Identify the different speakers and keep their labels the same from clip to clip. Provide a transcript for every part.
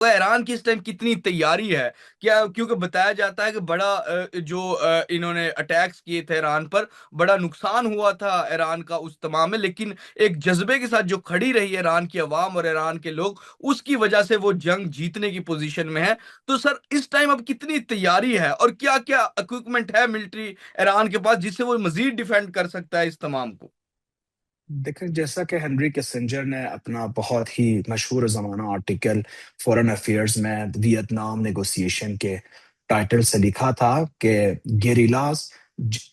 Speaker 1: ایران کی اس ٹائم کتنی تیاری ہے؟ کیا کیونکہ بتایا جاتا ہے کہ بڑا جو انہوں نے اٹیکس کیے تھے ایران پر، بڑا نقصان ہوا تھا ایران کا اس تمام میں، لیکن ایک جذبے کے ساتھ جو کھڑی رہی ایران کی عوام اور ایران کے لوگ، اس کی وجہ سے وہ جنگ جیتنے کی پوزیشن میں ہے۔ تو سر اس ٹائم اب کتنی تیاری ہے اور کیا کیا اکوپمنٹ ہے ملٹری ایران کے پاس جس سے وہ مزید ڈیفینڈ کر سکتا ہے اس تمام کو؟
Speaker 2: دیکھیں، جیسا کہ ہنری کسنجر نے اپنا بہت ہی مشہور زمانہ آرٹیکل فورن افیئرز میں ویتنام نیگوسیشن کے ٹائٹل سے لکھا تھا کہ گیریلاز،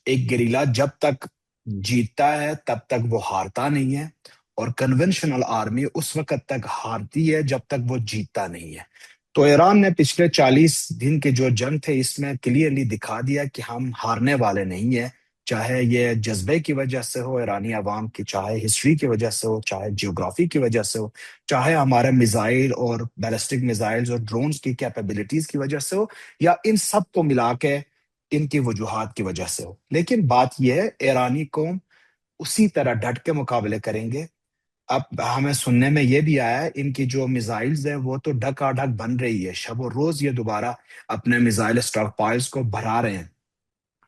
Speaker 2: ایک گیریلا جب تک جیتتا ہے تب تک وہ ہارتا نہیں ہے، اور کنونشنل آرمی اس وقت تک ہارتی ہے جب تک وہ جیتتا نہیں ہے۔ تو ایران نے پچھلے 40 دن کے جو جنگ تھے اس میں کلیئرلی دکھا دیا کہ ہم ہارنے والے نہیں ہیں، چاہے یہ جذبے کی وجہ سے ہو ایرانی عوام کی، چاہے ہسٹری کی وجہ سے ہو، چاہے جیوگرافی کی وجہ سے ہو، چاہے ہمارے میزائل اور بیلسٹک میزائلز اور ڈرونز کی کیپیبلٹیز کی وجہ سے ہو، یا ان سب کو ملا کے ان کی وجوہات کی وجہ سے ہو۔ لیکن بات یہ ہے، ایرانی قوم اسی طرح ڈٹ کے مقابلے کریں گے۔ اب ہمیں سننے میں یہ بھی آیا ہے ان کی جو میزائلز ہیں وہ تو ڈھکا ڈھک بن رہی ہے، شب و روز یہ دوبارہ اپنے میزائل اسٹاک پائلز کو بھرا رہے ہیں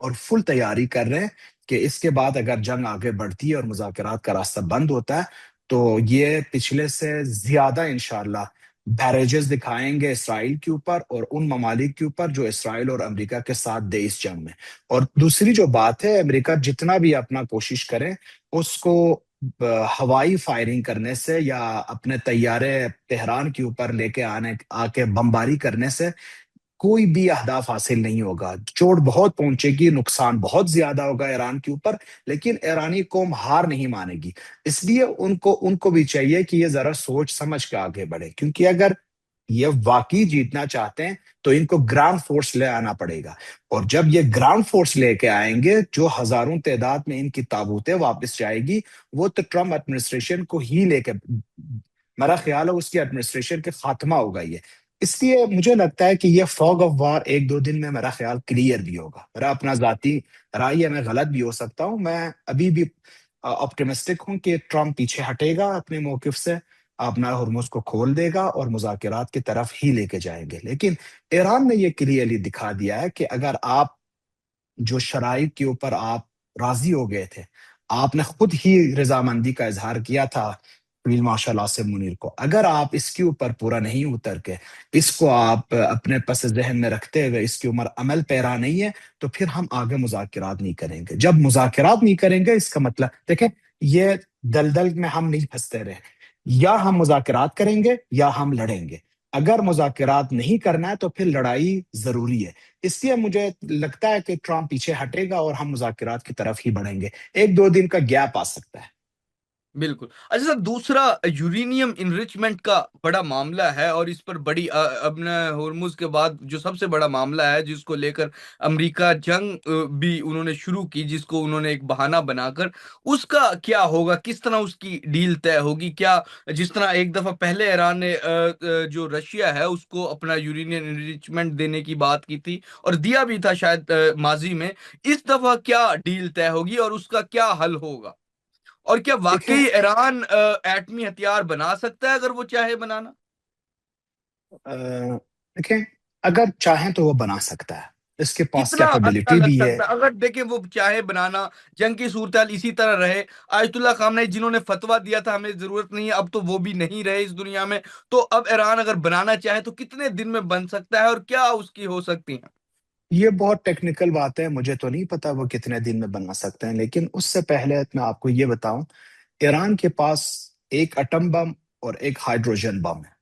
Speaker 2: اور فل تیاری کر رہے ہیں کہ اس کے بعد اگر جنگ آگے بڑھتی ہے اور مذاکرات کا راستہ بند ہوتا ہے تو یہ پچھلے سے زیادہ انشاءاللہ بیریجز دکھائیں گے اسرائیل کے اوپر اور ان ممالک کے اوپر جو اسرائیل اور امریکہ کے ساتھ دے اس جنگ میں۔ اور دوسری جو بات ہے، امریکہ جتنا بھی اپنا کوشش کرے اس کو ہوائی فائرنگ کرنے سے یا اپنے طیارے تہران کے اوپر لے کے آ کے بمباری کرنے سے کوئی بھی اہداف حاصل نہیں ہوگا۔ چوٹ بہت پہنچے گی، نقصان بہت زیادہ ہوگا ایران کے اوپر، لیکن ایرانی قوم ہار نہیں مانے گی۔ اس لیے ان کو بھی چاہیے کہ یہ ذرا سوچ سمجھ کے آگے بڑھے، کیونکہ اگر یہ واقعی جیتنا چاہتے ہیں تو ان کو گراؤنڈ فورس لے آنا پڑے گا، اور جب یہ گراؤنڈ فورس لے کے آئیں گے جو ہزاروں تعداد میں ان کی تابوتیں واپس جائے گی، وہ تو ٹرمپ ایڈمنسٹریشن کو ہی لے کے، میرا خیال ہے اس کی ایڈمنسٹریشن کے خاتمہ ہوگا یہ۔ اس لیے مجھے لگتا ہے کہ یہ فوگ آف وار 1-2 دن میں میرا خیال کلیئر بھی ہوگا۔ میرا اپنا ذاتی رائے ہے، میں غلط بھی ہو سکتا ہوں، میں ابھی بھی آپٹیمسٹک ہوں کہ ٹرمپ پیچھے ہٹے گا اپنے موقف سے، اپنا ہرمز کو کھول دے گا اور مذاکرات کی طرف ہی لے کے جائیں گے۔ لیکن ایران نے یہ کلیئرلی دکھا دیا ہے کہ اگر آپ جو شرائط کے اوپر آپ راضی ہو گئے تھے، آپ نے خود ہی رضامندی کا اظہار کیا تھا فیلڈ مارشل آصف منیر کو، اگر آپ اس کے اوپر پورا نہیں اتر کے اس کو آپ اپنے پس ذہن میں رکھتے ہوئے اس کی عمر عمل پیرا نہیں ہے تو پھر ہم آگے مذاکرات نہیں کریں گے۔ جب مذاکرات نہیں کریں گے اس کا مطلب دیکھیں، یہ دلدل میں ہم نہیں پھنستے رہے، یا ہم مذاکرات کریں گے یا ہم لڑیں گے۔ اگر مذاکرات نہیں کرنا ہے تو پھر لڑائی ضروری ہے۔ اس لیے مجھے لگتا ہے کہ ٹرمپ پیچھے ہٹے گا اور ہم مذاکرات کی طرف ہی بڑھیں گے۔ 1-2 دن کا گیپ آ سکتا ہے۔
Speaker 1: بالکل۔ اچھا سر، دوسرا یورینیم انریچمنٹ کا بڑا معاملہ ہے، اور اس پر بڑی اپنے ہرمز کے بعد جو سب سے بڑا معاملہ ہے جس کو لے کر امریکہ جنگ بھی انہوں نے شروع کی، جس کو انہوں نے ایک بہانہ بنا کر، اس کا کیا ہوگا؟ کس طرح اس کی ڈیل طے ہوگی؟ کیا جس طرح ایک دفعہ پہلے ایران نے جو رشیا ہے اس کو اپنا یورینیم انریچمنٹ دینے کی بات کی تھی اور دیا بھی تھا شاید ماضی میں، اس دفعہ کیا ڈیل طے ہوگی اور اس کا کیا حل ہوگا؟ اور کیا
Speaker 2: دیکھیں،
Speaker 1: واقعی ایران ایٹمی ہتھیار بنا سکتا ہے اگر وہ چاہے بنانا؟
Speaker 2: دیکھیں، اگر چاہیں تو وہ بنا سکتا ہے، اس کے پاس
Speaker 1: کتنا عرصہ
Speaker 2: کیپیبلٹی
Speaker 1: لگ
Speaker 2: بھی ہے۔
Speaker 1: سکتا ہے اگر دیکھیں وہ چاہے بنانا؟ جنگ کی صورتحال اسی طرح رہے، آیت اللہ خامنہ جنہوں نے فتویٰ دیا تھا ہمیں ضرورت نہیں ہے، اب تو وہ بھی نہیں رہے اس دنیا میں، تو اب ایران اگر بنانا چاہے تو کتنے دن میں بن سکتا ہے اور کیا اس کی ہو سکتی ہیں؟
Speaker 2: یہ بہت ٹیکنیکل بات ہے، مجھے تو نہیں پتا وہ کتنے دن میں بنا سکتے ہیں، لیکن اس سے پہلے میں آپ کو یہ بتاؤں، ایران کے پاس ایک ایٹم بم اور ایک ہائیڈروجن بم ہے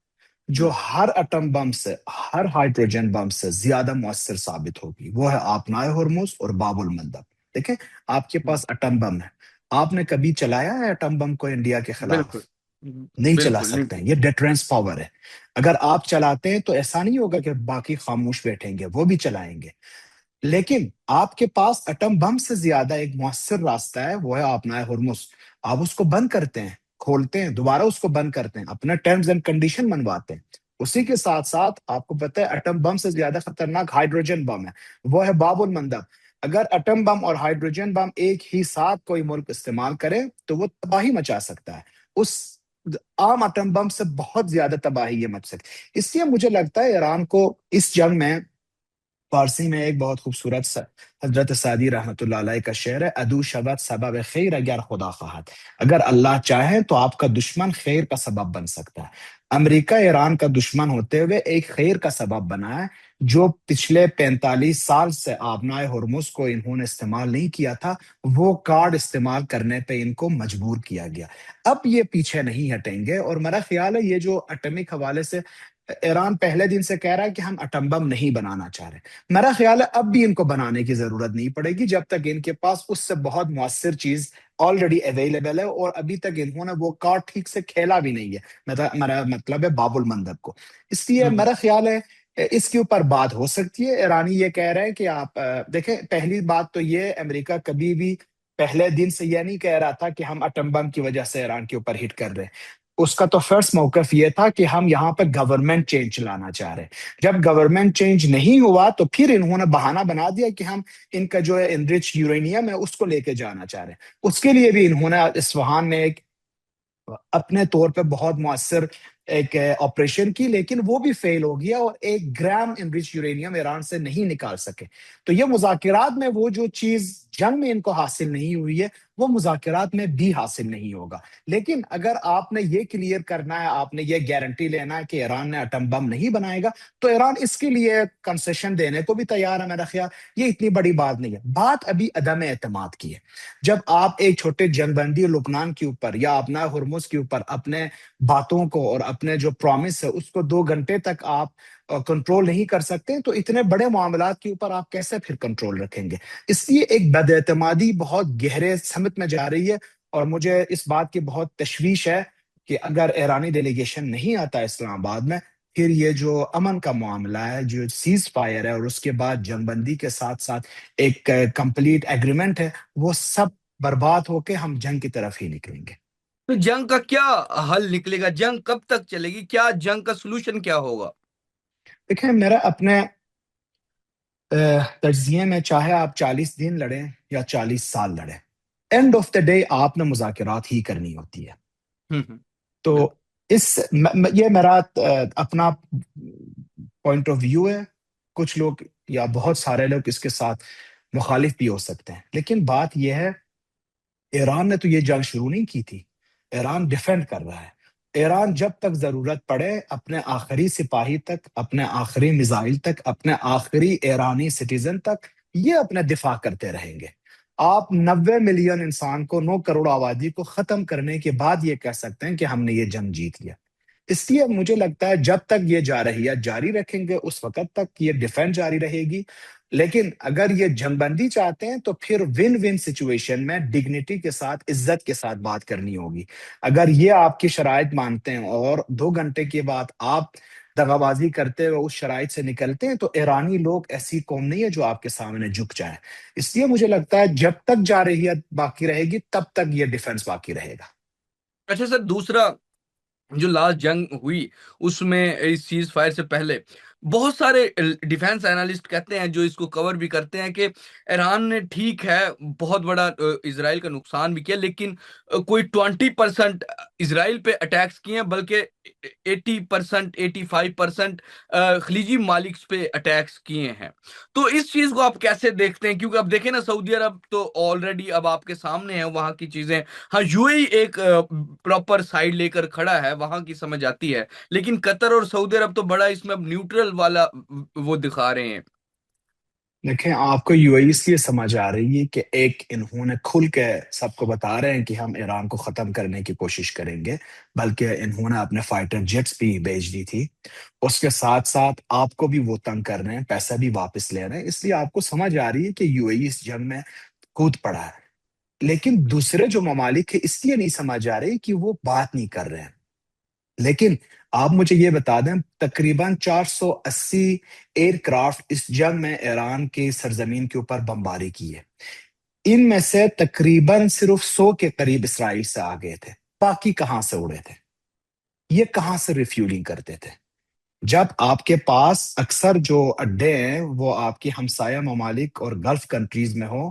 Speaker 2: جو ہر ایٹم بم سے، ہر ہائیڈروجن بم سے زیادہ مؤثر ثابت ہوگی، وہ ہے آبنائے ہرمز اور باب المندب۔ دیکھیں، آپ کے پاس ایٹم بم ہے، آپ نے کبھی چلایا ہے ایٹم بم کو انڈیا کے
Speaker 1: بالکل
Speaker 2: خلاف؟ نہیں چلا
Speaker 1: بالکل
Speaker 2: سکتے
Speaker 1: بالکل۔
Speaker 2: ہیں، یہ ڈیٹرنس پاور ہے۔ اگر آپ چلاتے ہیں تو ایسا نہیں ہوگا کہ باقی خاموش بیٹھیں گے، وہ بھی چلائیں گے، لیکن آپ کے پاس ایٹم بم سے زیادہ ایک مؤثر راستہ ہے، وہ ہے آبنائے ہرمز۔ آپ اس کو بند کرتے ہیں، کھولتے ہیں، دوبارہ اس کو بند کرتے ہیں، اپنا ٹرمز اینڈ کنڈیشن منواتے ہیں۔ اسی کے ساتھ ساتھ آپ کو پتہ ہے ایٹم بم سے زیادہ خطرناک ہائیڈروجن بم ہے، وہ ہے باب المندب۔ اگر ایٹم بم اور ہائیڈروجن بم ایک ہی ساتھ کوئی ملک استعمال کرے تو وہ تباہی مچا سکتا ہے۔ اس عام ایٹم بم سے بہت زیادہ تباہی یہ مچ سکتی. اس لیے مجھے لگتا ہے ایران کو اس جنگ میں، فارسی میں ایک بہت خوبصورت حضرت سعدی رحمت اللہ علیہ کا شعر ہے: ادو شود سبب خیر اگر خدا خواہد. اگر اللہ چاہے تو آپ کا دشمن خیر کا سبب بن سکتا ہے. امریکہ ایران کا دشمن ہوتے ہوئے ایک خیر کا سبب بنا ہے. جو پچھلے 45 سال سے آبنائے ہرمز کو انہوں نے استعمال نہیں کیا تھا، وہ کارڈ استعمال کرنے پہ ان کو مجبور کیا گیا. اب یہ پیچھے نہیں ہٹیں گے. اور میرا خیال ہے یہ جو اٹمک حوالے سے ایران پہلے دن سے کہہ رہا ہے کہ ہم اٹم بم نہیں بنانا چاہ رہے، میرا خیال ہے اب بھی ان کو بنانے کی ضرورت نہیں پڑے گی جب تک ان کے پاس اس سے بہت مؤثر چیز آلریڈی اویلیبل ہے. اور ابھی تک انہوں نے وہ کارڈ ٹھیک سے کھیلا بھی نہیں ہے. میرا مطلب ہے باب المندب کو. اس لیے
Speaker 1: ہوں
Speaker 2: میرا خیال ہے اس کے اوپر بات ہو سکتی ہے. ایرانی یہ کہہ رہے ہیں کہ آپ دیکھیں، پہلی بات تو یہ امریکہ کبھی بھی پہلے دن سے یہ نہیں کہہ رہا تھا کہ ہم اٹم بم کی وجہ سے ایران کے اوپر ہٹ کر رہے ہیں. اس کا تو فرسٹ موقف یہ تھا کہ ہم یہاں پہ گورنمنٹ چینج لانا چاہ رہے ہیں. جب گورنمنٹ چینج نہیں ہوا تو پھر انہوں نے بہانہ بنا دیا کہ ہم ان کا جو ہے انرچ یورینیم ہے اس کو لے کے جانا چاہ رہے ہیں. اس کے لیے بھی انہوں نے اصفہان میں ایک اپنے طور پہ بہت مؤثر ایک آپریشن کی، لیکن وہ بھی فیل ہو گیا اور 1 گرام انرچ یورینیم ایران سے نہیں نکال سکے. تو یہ مذاکرات میں وہ جو چیز جنگ میں ان کو حاصل نہیں ہوئی ہے وہ مذاکرات میں بھی حاصل نہیں ہوگا. لیکن اگر آپ نے یہ کلیئر کرنا ہے، آپ نے یہ گارنٹی لینا ہے کہ ایران نے اٹم بم نہیں بنائے گا، تو ایران اس کے لیے کنسیشن دینے کو بھی تیار ہے. میرا خیال یہ اتنی بڑی بات نہیں ہے. بات ابھی عدم اعتماد کی ہے. جب آپ ایک چھوٹے جنگ بندی لبنان کے اوپر یا اپنا ہرمز کے اوپر اپنے باتوں کو اور اپنے جو پرومس ہے اس کو 2 گھنٹے تک آپ کنٹرول نہیں کر سکتے، تو اتنے بڑے معاملات کے اوپر آپ کیسے پھر کنٹرول رکھیں گے؟ اس لیے ایک بد اعتمادی بہت گہرے سمت میں جا رہی ہے. اور مجھے اس بات کی بہت تشویش ہے کہ اگر ایرانی ڈیلیگیشن نہیں آتا اسلام آباد میں، پھر یہ جو امن کا معاملہ ہے، جو سیز فائر ہے اور اس کے بعد جنگ بندی کے ساتھ ساتھ ایک کمپلیٹ ایگریمنٹ ہے، وہ سب برباد ہو کے ہم جنگ کی طرف ہی نکلیں گے.
Speaker 1: تو جنگ کا کیا حل نکلے گا؟ جنگ کب تک چلے گی؟ کیا جنگ کا سولوشن کیا ہوگا؟
Speaker 2: دیکھیں، میرا اپنے تجزیے میں، چاہے آپ 40 دن لڑیں یا 40 سال لڑیں، اینڈ آف دا ڈے آپ نے مذاکرات ہی کرنی ہوتی ہے.
Speaker 1: ہوں
Speaker 2: تو
Speaker 1: بالکل.
Speaker 2: یہ میرا اپنا پوائنٹ آف ویو ہے. کچھ لوگ یا بہت سارے لوگ اس کے ساتھ مخالف بھی ہو سکتے ہیں، لیکن بات یہ ہے ایران نے تو یہ جنگ شروع نہیں کی تھی. ایران ڈیفینڈ کر رہا ہے. ایران جب تک ضرورت پڑے اپنے آخری سپاہی تک، اپنے آخری میزائل تک، اپنے آخری ایرانی سٹیزن تک یہ اپنا دفاع کرتے رہیں گے. آپ 90 ملین انسان کو، 9 کروڑ آبادی کو ختم کرنے کے بعد یہ کہہ سکتے ہیں کہ ہم نے یہ جنگ جیت لیا. اس لیے مجھے لگتا ہے جب تک یہ جارحیت جاری رکھیں گے اس وقت تک یہ ڈیفینس جاری رہے گی. لیکن اگر یہ جنگ بندی چاہتے ہیں تو پھر ون ون سچویشن میں ڈگنیٹی کے ساتھ، عزت کے ساتھ بات کرنی ہوگی. اگر یہ آپ کی شرائط مانتے ہیں اور 2 گھنٹے کے بعد آپ دغا بازی کرتے ہوئے اس شرائط سے نکلتے ہیں، تو ایرانی لوگ ایسی قوم نہیں ہے جو آپ کے سامنے جھک جائیں. اس لیے مجھے لگتا ہے جب تک جارحیت باقی رہے گی تب تک یہ ڈیفنس باقی رہے گا.
Speaker 1: اچھا سر، دوسرا جو لاسٹ جنگ ہوئی اس میں اس سیز فائر سے پہلے بہت سارے ڈیفینس اینالسٹ کہتے ہیں، جو اس کو کور بھی کرتے ہیں، کہ ایران نے ٹھیک ہے بہت بڑا اسرائیل کا نقصان بھی کیا، لیکن کوئی 20% اسرائیل پہ اٹیکس کیے ہیں، بلکہ 80%، 85% خلیجی ممالک پہ اٹیکس کیے ہیں. تو اس چیز کو آپ کیسے دیکھتے ہیں؟ کیونکہ اب دیکھیں نا، سعودی عرب تو آلریڈی اب آپ کے سامنے ہے وہاں کی چیزیں. ہاں، یو اے ای ایک پراپر سائڈ لے کر کھڑا ہے، وہاں کی سمجھ آتی ہے، لیکن قطر اور سعودی عرب تو بڑا اس میں اب نیوٹرل والا وہ دکھا رہے ہیں.
Speaker 2: دیکھیں، آپ کو یو اے ای اس لیے سمجھ آ رہی ہے کہ ایک انہوں نے کھل کے سب کو بتا رہے ہیں کہ ہم ایران کو ختم کرنے کی کوشش کریں گے، بلکہ انہوں نے اپنے فائٹر جیٹس بھی بھیج دی تھی. اس کے ساتھ ساتھ آپ کو بھی وہ تنگ کر رہے ہیں، پیسہ بھی واپس لے رہے ہیں. اس لیے آپ کو سمجھ آ رہی ہے کہ یو اے ای اس جنگ میں کود پڑا ہے. لیکن دوسرے جو ممالک ہیں اس لیے نہیں سمجھ آ رہی کہ وہ بات نہیں کر رہے ہیں. لیکن آپ مجھے یہ بتا دیں، تقریباً 480 ایئر کرافٹ اس جنگ میں ایران کی سرزمین کے اوپر بمباری کی ہے. ان میں سے تقریباً صرف 100 کے قریب اسرائیل سے آ گئے تھے. باقی کہاں سے اڑے تھے؟ یہ کہاں سے ریفیولنگ کرتے تھے؟ جب آپ کے پاس اکثر جو اڈے ہیں وہ آپ کی ہمسایہ ممالک اور گلف کنٹریز میں ہو،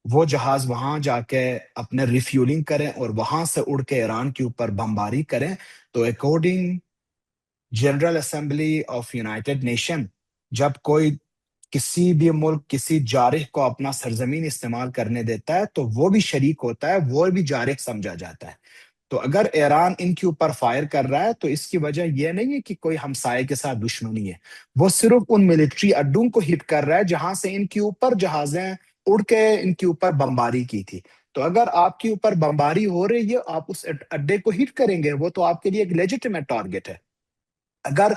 Speaker 2: وہ جہاز وہاں جا کے اپنے ریفیولنگ کریں اور وہاں سے اڑ کے ایران کے اوپر بمباری کریں، تو according general assembly of United nation, جب کوئی کسی بھی ملک کسی جارح کو اپنا سرزمین استعمال کرنے دیتا ہے تو وہ بھی شریک ہوتا ہے، وہ بھی جارح سمجھا جاتا ہے۔ تو اگر ایران ان کے اوپر فائر کر رہا ہے تو اس کی وجہ یہ نہیں ہے کہ کوئی ہمسائے کے ساتھ دشمنی ہے، وہ صرف ان ملٹری اڈوں کو ہٹ کر رہا ہے جہاں سے ان کے اوپر جہازیں اڑ کے ان کے اوپر بمباری کی تھی۔ تو اگر آپ کے اوپر بمباری ہو رہی ہے، آپ اس اڈے کو ہٹ کریں گے، وہ تو آپ کے لیے ایک لیجیٹیمیٹ ٹارگیٹ ہے۔ اگر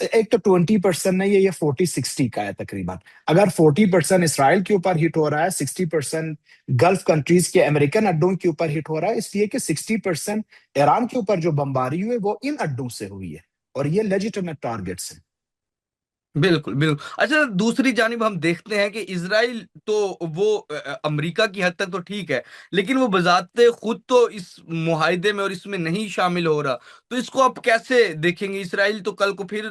Speaker 2: ایک تو 20% نہیں ہے، یہ 40-60 کا ہے تقریباً۔ اگر 40% اسرائیل کے اوپر ہٹ ہو رہا ہے، 60% گلف کنٹریز کے امریکن اڈوں کے اوپر ہٹ ہو رہا ہے، اس لیے کہ 60% ایران کے اوپر جو بمباری ہوئی وہ ان اڈوں سے ہوئی ہے، اور یہ لیجیٹمیٹ ٹارگیٹس ہیں۔
Speaker 1: بالکل بالکل۔ اچھا، دوسری جانب ہم دیکھتے ہیں کہ اسرائیل تو وہ امریکہ کی حد تک تو ٹھیک ہے، لیکن وہ بذات خود تو اس معاہدے میں اور اس میں نہیں شامل ہو رہا۔ تو اس کو آپ کیسے دیکھیں گے؟ اسرائیل تو کل کو پھر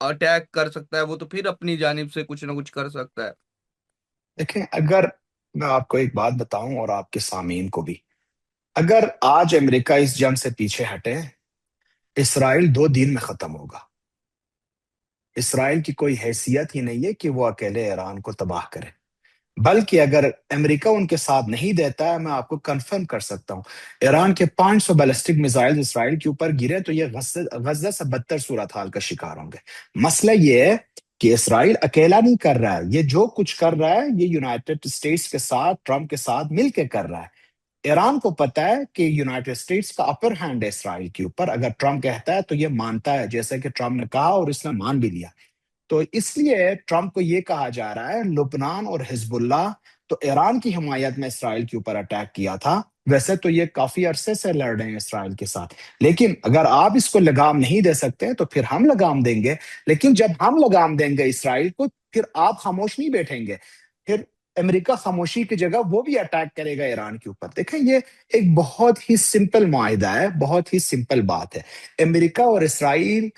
Speaker 1: اٹیک کر سکتا ہے، وہ تو پھر اپنی جانب سے کچھ نہ کچھ کر سکتا ہے۔
Speaker 2: دیکھیں، اگر میں آپ کو ایک بات بتاؤں اور آپ کے سامعین کو بھی، اگر آج امریکہ اس جنگ سے پیچھے ہٹے، اسرائیل 2 دن میں ختم ہوگا۔ اسرائیل کی کوئی حیثیت ہی نہیں ہے کہ وہ اکیلے ایران کو تباہ کرے، بلکہ اگر امریکہ ان کے ساتھ نہیں دیتا ہے، میں آپ کو کنفرم کر سکتا ہوں، ایران کے 500 بیلسٹک میزائل اسرائیل کے اوپر گرے تو یہ غزہ سے بدتر صورتحال کا شکار ہوں گے۔ مسئلہ یہ ہے کہ اسرائیل اکیلا نہیں کر رہا ہے، یہ جو کچھ کر رہا ہے یہ یونائٹڈ اسٹیٹس کے ساتھ، ٹرمپ کے ساتھ مل کے کر رہا ہے۔ ایران کو پتا ہے کہ یونائٹڈ اسٹیٹس کا اپر ہینڈ ہے اسرائیل کے اوپر، اگر ٹرمپ کہتا ہے تو یہ مانتا ہے، جیسے کہ ٹرمپ نے کہا اور اس نے مان بھی لیا۔ تو اس لیے ٹرمپ کو یہ کہا جا رہا ہے، لبنان اور حزب اللہ تو ایران کی حمایت میں اسرائیل کے اوپر اٹیک کیا تھا، ویسے تو یہ کافی عرصے سے لڑ رہے ہیں اسرائیل کے ساتھ، لیکن اگر آپ اس کو لگام نہیں دے سکتے تو پھر ہم لگام دیں گے۔ لیکن جب ہم لگام دیں گے اسرائیل کو، پھر آپ خاموش نہیں بیٹھیں گے، پھر امریکہ خاموشی کی جگہ وہ بھی اٹیک کرے گا ایران کے اوپر۔ دیکھیں، یہ ایک بہت ہی سمپل معاہدہ ہے، بہت ہی سمپل بات ہے۔ امریکہ اور اسرائیل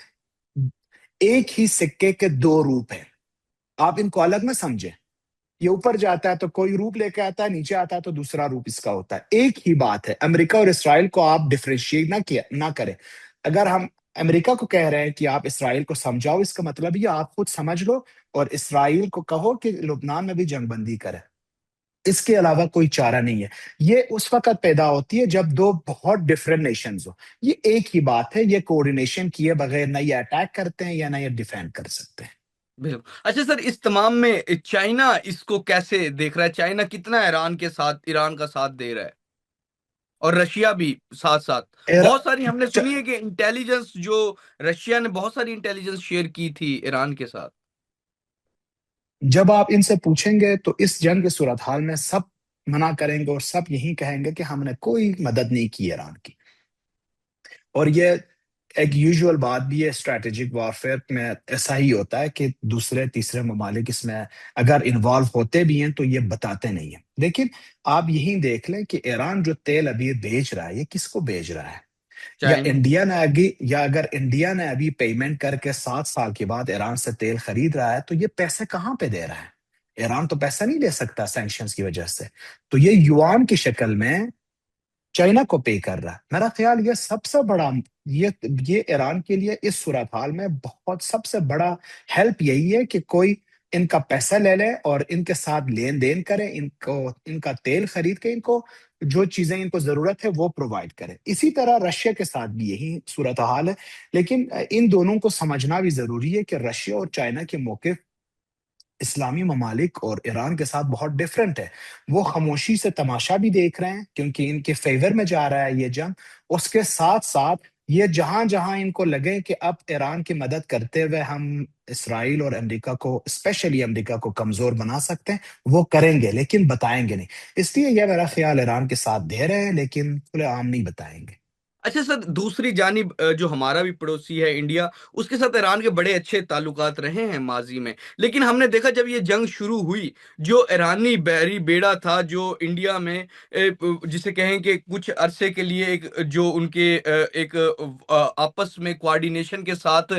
Speaker 2: ایک ہی سکے کے 2 روپ ہیں، آپ ان کو الگ نہ سمجھیں۔ یہ اوپر جاتا ہے تو کوئی روپ لے کے آتا ہے، نیچے آتا ہے تو دوسرا روپ اس کا ہوتا ہے، ایک ہی بات ہے۔ امریکہ اور اسرائیل کو آپ ڈفرینشیٹ نہ کریں۔ اگر ہم امریکہ کو کہہ رہے ہیں کہ آپ اسرائیل کو سمجھاؤ، اس کا مطلب یہ آپ خود سمجھ لو اور اسرائیل کو کہو کہ لبنان میں بھی جنگ بندی کرے، اس کے علاوہ کوئی چارہ نہیں ہے۔ یہ اس وقت پیدا ہوتی ہے جب دو بہت ڈفرینٹ نیشنز ہو، یہ ایک ہی بات ہے، یہ کوآرڈینیشن کیے بغیر نہ یہ اٹیک کرتے ہیں یا نہ یہ ڈیفینڈ کر سکتے ہیں۔
Speaker 1: بالکل۔ اچھا سر، اس تمام میں چائنا اس کو کیسے دیکھ رہا ہے؟ چائنا کتنا ایران کا ساتھ دے رہا ہے؟ اور رشیا بھی ساتھ ساتھ؟
Speaker 2: ایرا-
Speaker 1: بہت ساری ہم نے
Speaker 2: چ-
Speaker 1: سنی ہے کہ انٹیلیجنس جو رشیا نے بہت ساری انٹیلیجنس شیئر کی تھی ایران کے ساتھ۔
Speaker 2: جب آپ ان سے پوچھیں گے تو اس جنگ کے صورتحال میں سب منع کریں گے اور سب یہی کہیں گے کہ ہم نے کوئی مدد نہیں کی ایران کی۔ اور یہ ایک یوزول بات بھی ہے، اسٹریٹجک وارفیئر میں ایسا ہی ہوتا ہے کہ دوسرے تیسرے ممالک اس میں اگر انوالو ہوتے بھی ہیں تو یہ بتاتے نہیں ہیں۔ لیکن آپ یہی دیکھ لیں کہ ایران جو تیل ابھی بیچ رہا ہے، یہ کس کو بیچ رہا ہے؟ یا
Speaker 1: چائنا۔
Speaker 2: انڈیا نے یا اگر انڈیا نے ابھی پیمنٹ کر کے 7 سال کے بعد ایران سے تیل خرید رہا ہے تو یہ پیسے کہاں پہ دے رہا ہے؟ ایران تو پیسہ نہیں دے سکتا سینکشنز کی وجہ سے، تو یہ یوان کی شکل میں چائنا کو پے کر رہا ہے۔ میرا خیال یہ سب سے بڑا، یہ یہ ایران کے لیے اس صورتحال میں بہت سب سے بڑا ہیلپ یہی ہے کہ کوئی ان کا پیسہ لے لے اور ان کے ساتھ لین دین کرے، ان کا تیل خرید کے ان کو جو چیزیں ان کو ضرورت ہے وہ پرووائڈ کرے۔ اسی طرح رشیا کے ساتھ بھی یہی صورتحال ہے، لیکن ان دونوں کو سمجھنا بھی ضروری ہے کہ رشیا اور چائنا کے موقف اسلامی ممالک اور ایران کے ساتھ بہت ڈفرینٹ ہے۔ وہ خاموشی سے تماشا بھی دیکھ رہے ہیں کیونکہ ان کے فیور میں جا رہا ہے یہ جنگ، اس کے ساتھ ساتھ یہ جہاں جہاں ان کو لگے کہ اب ایران کی مدد کرتے ہوئے ہم اسرائیل اور امریکہ کو، اسپیشلی امریکہ کو کمزور بنا سکتے ہیں، وہ کریں گے لیکن بتائیں گے نہیں۔ اس لیے یہ میرا خیال ایران کے ساتھ دے رہے ہیں لیکن کھلے عام نہیں بتائیں گے۔
Speaker 1: اچھا سر، دوسری جانب جو ہمارا بھی پڑوسی ہے انڈیا، اس کے ساتھ ایران کے بڑے اچھے تعلقات رہے ہیں ماضی میں، لیکن ہم نے دیکھا جب یہ جنگ شروع ہوئی، جو ایرانی بحری بیڑا تھا جو انڈیا میں جسے کہیں کہ کچھ عرصے کے لیے ایک جو ان کے ایک آپس میں کوارڈینیشن کے ساتھ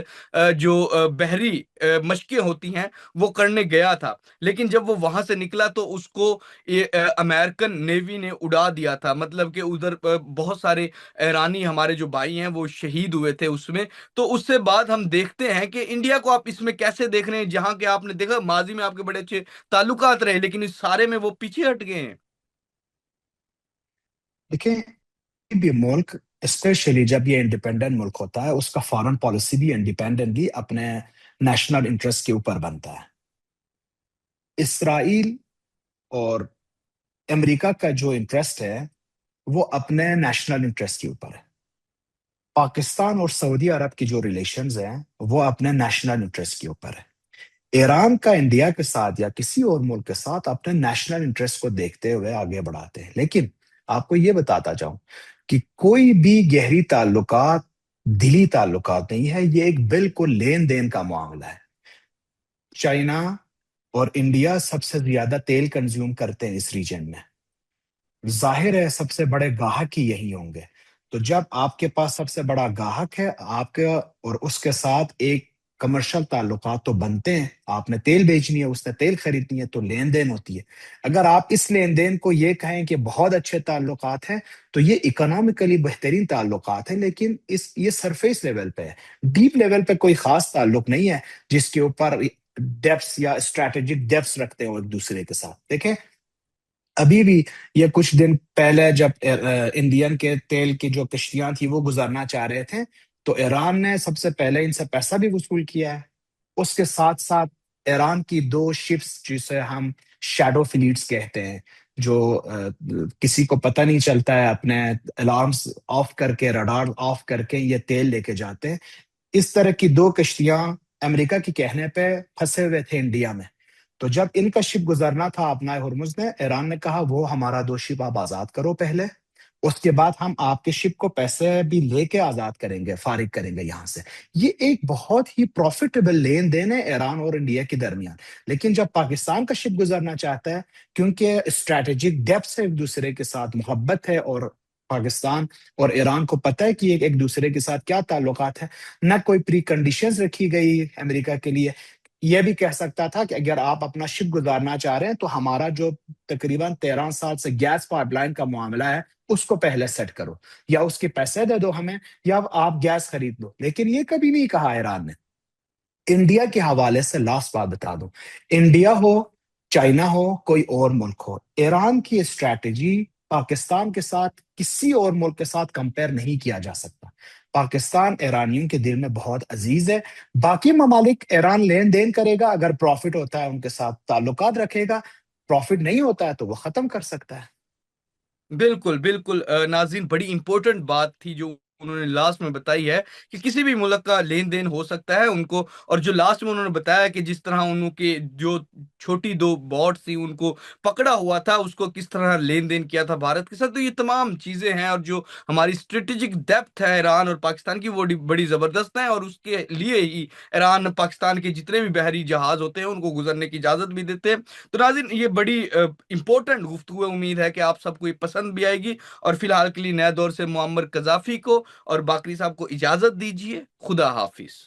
Speaker 1: جو بحری مشقیں ہوتی ہیں وہ کرنے گیا تھا، لیکن جب وہ وہاں سے نکلا تو اس کو یہ امریکن نیوی نے اڑا دیا تھا، مطلب کہ ادھر بہت سارے ایرانی ہمارے جو بھائی ہیں وہ شہید ہوئے تھے اس میں۔ تو اس سے بعد ہم دیکھتے ہیں کہ انڈیا کو آپ اس میں کیسے دیکھ رہے ہیں، جہاں کہ آپ نے دیکھا ماضی میں آپ کے بڑے اچھے تعلقات رہے لیکن اس سارے میں وہ پیچھے ہٹ گئے ہیں۔
Speaker 2: دیکھیں، کوئی بھی ملک، اسپیشلی جب یہ انڈیپینڈنٹ ملک ہوتا ہے، اس کا فارن پالیسی بھی انڈیپینڈنٹلی اپنے نیشنل انٹرسٹ کے اوپر بنتا ہے۔ اسرائیل اور امریکہ کا جو انٹرسٹ ہے وہ اپنے نیشنل انٹرسٹ کے اوپر ہے۔ پاکستان اور سعودی عرب کی جو ریلیشنز ہیں وہ اپنے نیشنل انٹرسٹ کے اوپر ہے۔ ایران کا انڈیا کے ساتھ یا کسی اور ملک کے ساتھ اپنے نیشنل انٹرسٹ کو دیکھتے ہوئے آگے بڑھاتے ہیں، لیکن آپ کو یہ بتاتا جاؤں کہ کوئی بھی گہری تعلقات دلی تعلقات نہیں ہے، یہ ایک بالکل لین دین کا معاملہ ہے۔ چائنا اور انڈیا سب سے زیادہ تیل کنزیوم کرتے ہیں اس ریجن میں، ظاہر ہے سب سے بڑے گاہک ہی یہی ہوں گے۔ تو جب آپ کے پاس سب سے بڑا گاہک ہے آپ کے اور اس کے ساتھ ایک کمرشل تعلقات تو بنتے ہیں، آپ نے تیل بیچنی ہے، اس نے تیل خریدنی ہے، تو لین دین ہوتی ہے۔ اگر آپ اس لین دین کو یہ کہیں کہ بہت اچھے تعلقات ہیں تو یہ اکنامکلی بہترین تعلقات ہیں، لیکن یہ سرفیس لیول پہ ہے، ڈیپ لیول پہ کوئی خاص تعلق نہیں ہے جس کے اوپر ڈیپس یا اسٹریٹجک ڈیپس رکھتے ہو ایک دوسرے کے ساتھ۔ دیکھیں، ابھی بھی یہ کچھ دن پہلے جب انڈین کے تیل کی جو کشتیاں تھیں وہ گزرنا چاہ رہے تھے تو ایران نے سب سے پہلے ان سے پیسہ بھی وصول کیا ہے۔ اس کے ساتھ ساتھ ایران کی دو شپس جسے ہم شیڈو فلیٹس کہتے ہیں، جو کسی کو پتہ نہیں چلتا ہے، اپنے الارمز آف کر کے، رڈار آف کر کے یہ تیل لے کے جاتے ہیں۔ اس طرح کی دو کشتیاں امریکہ کے کہنے پہ پھنسے ہوئے تھے انڈیا میں۔ تو جب ان کا شپ گزرنا تھا اپنا ہرمز میں، ایران نے کہا وہ ہمارا دو شپ آپ آزاد کرو پہلے، اس کے بعد ہم آپ کے شپ کو پیسے بھی لے کے آزاد کریں گے، فارغ کریں گے یہاں سے۔ یہ ایک بہت ہی پروفیٹیبل لین دین ہے ایران اور انڈیا کے درمیان۔ لیکن جب پاکستان کا شپ گزرنا چاہتا ہے، کیونکہ اسٹریٹجک ڈیپس ہے، ایک دوسرے کے ساتھ محبت ہے، اور پاکستان اور ایران کو پتہ ہے کہ ایک دوسرے کے ساتھ کیا تعلقات ہیں، نہ کوئی پری کنڈیشنز رکھی گئی امریکہ کے لیے۔ یہ بھی کہہ سکتا تھا کہ اگر آپ اپنا شپ گزارنا چاہ رہے ہیں تو ہمارا جو تقریباً 13 سال سے گیس پائپ لائن کا معاملہ ہے اس کو پہلے سیٹ کرو، یا اس کے پیسے دے دو ہمیں، یا آپ گیس خرید لو۔ لیکن یہ کبھی نہیں کہا ایران نے۔ انڈیا کے حوالے سے لاسٹ بات بتا دوں، انڈیا ہو، چائنا ہو، کوئی اور ملک ہو، ایران کی اسٹریٹجی پاکستان کے ساتھ کسی اور ملک کے ساتھ کمپیئر نہیں کیا جا سکتا۔ پاکستان ایرانیوں کے دل میں بہت عزیز ہے۔ باقی ممالک ایران لین دین کرے گا، اگر پروفٹ ہوتا ہے ان کے ساتھ تعلقات رکھے گا، پروفٹ نہیں ہوتا ہے تو وہ ختم کر سکتا ہے۔
Speaker 1: بالکل بالکل ناظرین، بڑی امپورٹنٹ بات تھی جو انہوں نے لاسٹ میں بتائی ہے کہ کسی بھی ملک کا لین دین ہو سکتا ہے ان کو، اور جو لاسٹ میں انہوں نے بتایا کہ جس طرح انہوں کے جو چھوٹی دو بوٹ تھی ان کو پکڑا ہوا تھا، اس کو کس طرح لین دین کیا تھا بھارت کے ساتھ، تو یہ تمام چیزیں ہیں، اور جو ہماری اسٹریٹجک ڈیپتھ ہے ایران اور پاکستان کی وہ بڑی زبردست ہے، اور اس کے لیے ہی ایران پاکستان کے جتنے بھی بحری جہاز ہوتے ہیں ان کو گزرنے کی اجازت بھی دیتے ہیں۔ تو ناظرین، یہ بڑی امپورٹنٹ گفتگو ہے، امید ہے کہ آپ سب کو یہ پسند بھی آئے گی، اور فی الحال کے لیے نئے دور سے معمر قذافی کو اور باقری صاحب کو اجازت دیجیے۔ خدا حافظ۔